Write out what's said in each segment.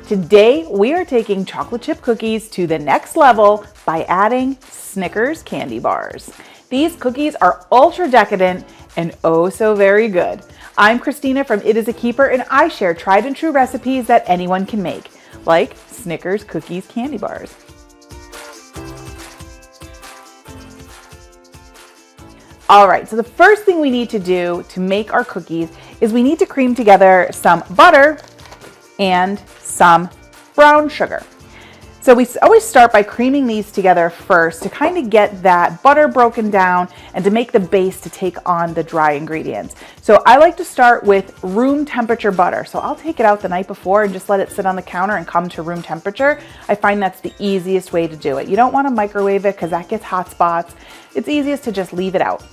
Today, we are taking chocolate chip cookies to the next level by adding Snickers candy bars. These cookies are ultra decadent and oh so very good. I'm Christina from It Is a Keeper, and I share tried and true recipes that anyone can make, like Snickers Cookies candy bars. All right, so the first thing we need to do to make our cookies is we need to cream together some butter and some brown sugar. So we always start by creaming these together first to kind of get that butter broken down and to make the base to take on the dry ingredients. So I like to start with room temperature butter. So I'll take it out the night before and just let it sit on the counter and come to room temperature. I find that's the easiest way to do it. You don't want to microwave it because that gets hot spots. It's easiest to just leave it out.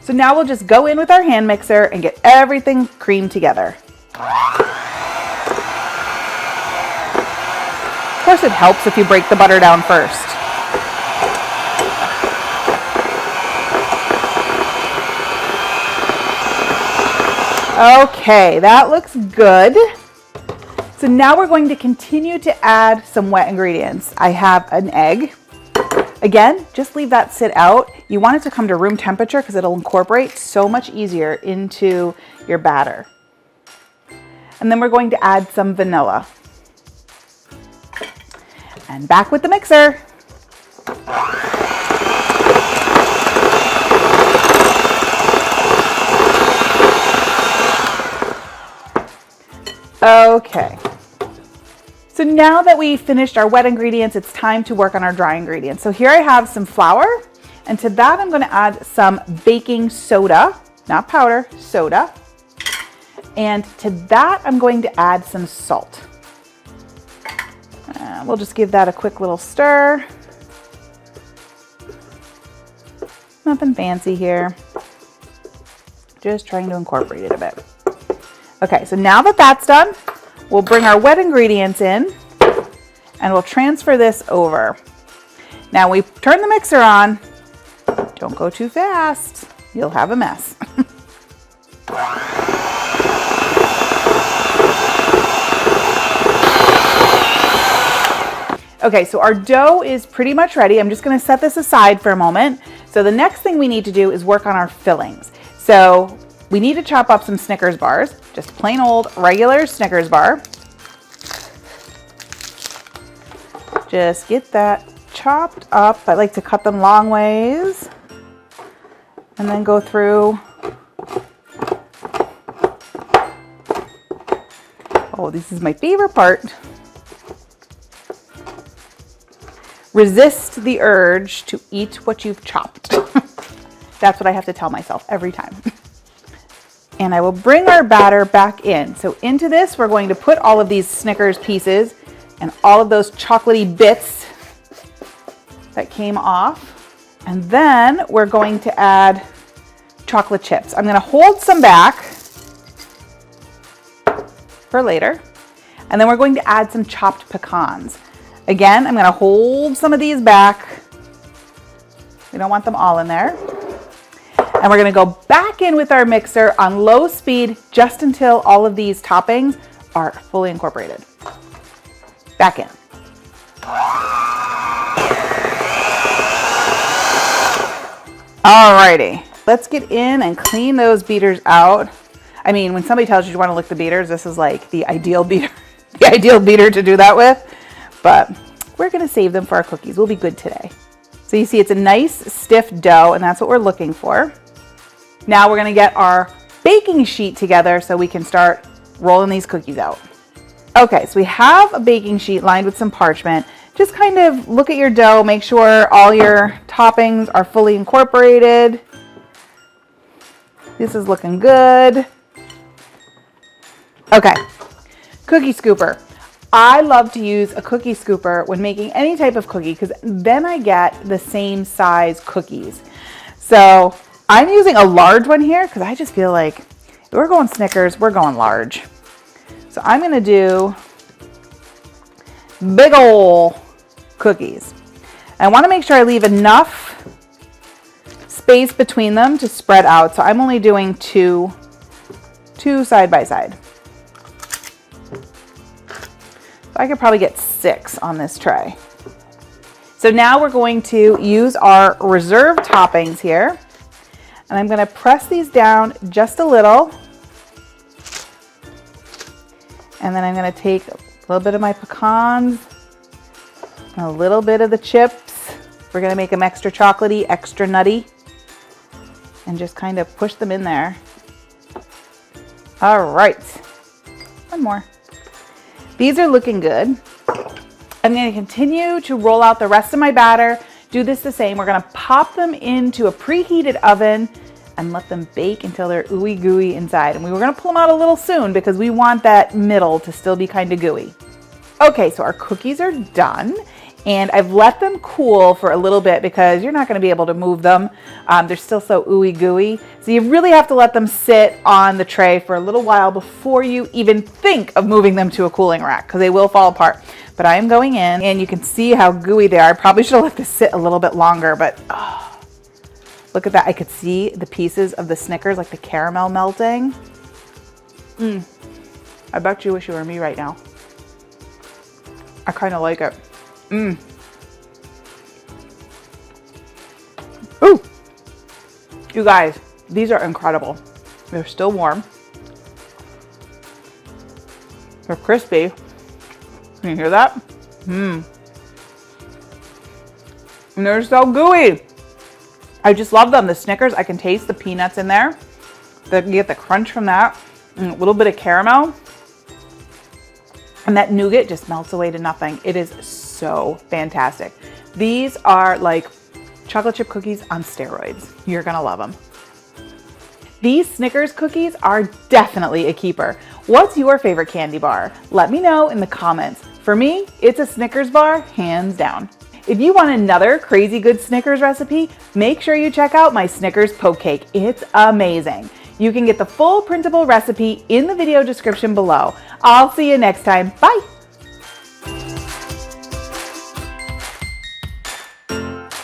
So now we'll just go in with our hand mixer and get everything creamed together. Of course, it helps if you break the butter down first. Okay, that looks good. So now we're going to continue to add some wet ingredients. I have an egg. Again, just leave that sit out. You want it to come to room temperature because it'll incorporate so much easier into your batter. And then we're going to add some vanilla. And back with the mixer. Okay. So now that we finished our wet ingredients, it's time to work on our dry ingredients. So here I have some flour, and to that I'm going to add some baking soda, not powder, soda. And to that I'm going to add some salt. We'll just give that a quick little stir. Nothing fancy here. Just trying to incorporate it a bit. Okay, so now that that's done, we'll bring our wet ingredients in and we'll transfer this over. Now we turn the mixer on. Don't go too fast. You'll have a mess. Okay, so our dough is pretty much ready. I'm just gonna set this aside for a moment. So the next thing we need to do is work on our fillings. So we need to chop up some Snickers bars, just plain old regular Snickers bar. Just get that chopped up. I like to cut them long ways and then go through. Oh, this is my favorite part. Resist the urge to eat what you've chopped. That's what I have to tell myself every time. And I will bring our batter back in. So into this, we're going to put all of these Snickers pieces and all of those chocolatey bits that came off. And then we're going to add chocolate chips. I'm going to hold some back for later. And then we're going to add some chopped pecans. Again, I'm going to hold some of these back. We don't want them all in there. And we're going to go back in with our mixer on low speed just until all of these toppings are fully incorporated. Back in. Alrighty, let's get in and clean those beaters out. I mean, when somebody tells you want to lick the beaters, this is like the ideal beater, to do that with. But we're going to save them for our cookies. We'll be good today. So you see it's a nice stiff dough, and that's what we're looking for. Now we're going to get our baking sheet together so we can start rolling these cookies out. Okay, so we have a baking sheet lined with some parchment. Just kind of look at your dough, make sure all your toppings are fully incorporated. This is looking good. Okay, cookie scooper. I love to use a cookie scooper when making any type of cookie because then I get the same size cookies. So I'm using a large one here because I just feel like if we're going Snickers, we're going large. So I'm going to do big ol' cookies. I want to make sure I leave enough space between them to spread out. So I'm only doing two side by side. I could probably get 6 on this tray. So now we're going to use our reserve toppings here. And I'm going to press these down just a little. And then I'm going to take a little bit of my pecans, and a little bit of the chips. We're going to make them extra chocolatey, extra nutty, and just kind of push them in there. All right, one more. These are looking good. I'm going to continue to roll out the rest of my batter. Do this the same. We're going to pop them into a preheated oven and let them bake until they're ooey gooey inside. And we were going to pull them out a little soon because we want that middle to still be kind of gooey. Okay, so our cookies are done. And I've let them cool for a little bit because you're not going to be able to move them. They're still so ooey gooey. So you really have to let them sit on the tray for a little while before you even think of moving them to a cooling rack because they will fall apart. But I am going in and you can see how gooey they are. I probably should have let this sit a little bit longer, but oh, look at that. I could see the pieces of the Snickers, like the caramel melting. I bet you wish you were me right now. I kind of like it. Ooh, you guys, these are incredible. They're still warm. They're crispy. Can you hear that? And they're so gooey. I just love them. The Snickers, I can taste the peanuts in there. You get the crunch from that, and a little bit of caramel. And that nougat just melts away to nothing. It is so fantastic. These are like chocolate chip cookies on steroids. You're gonna love them. These Snickers cookies are definitely a keeper. What's your favorite candy bar? Let me know in the comments. For me, it's a Snickers bar, hands down. If you want another crazy good Snickers recipe, make sure you check out my Snickers poke cake. It's amazing. You can get the full printable recipe in the video description below. I'll see you next time. Bye.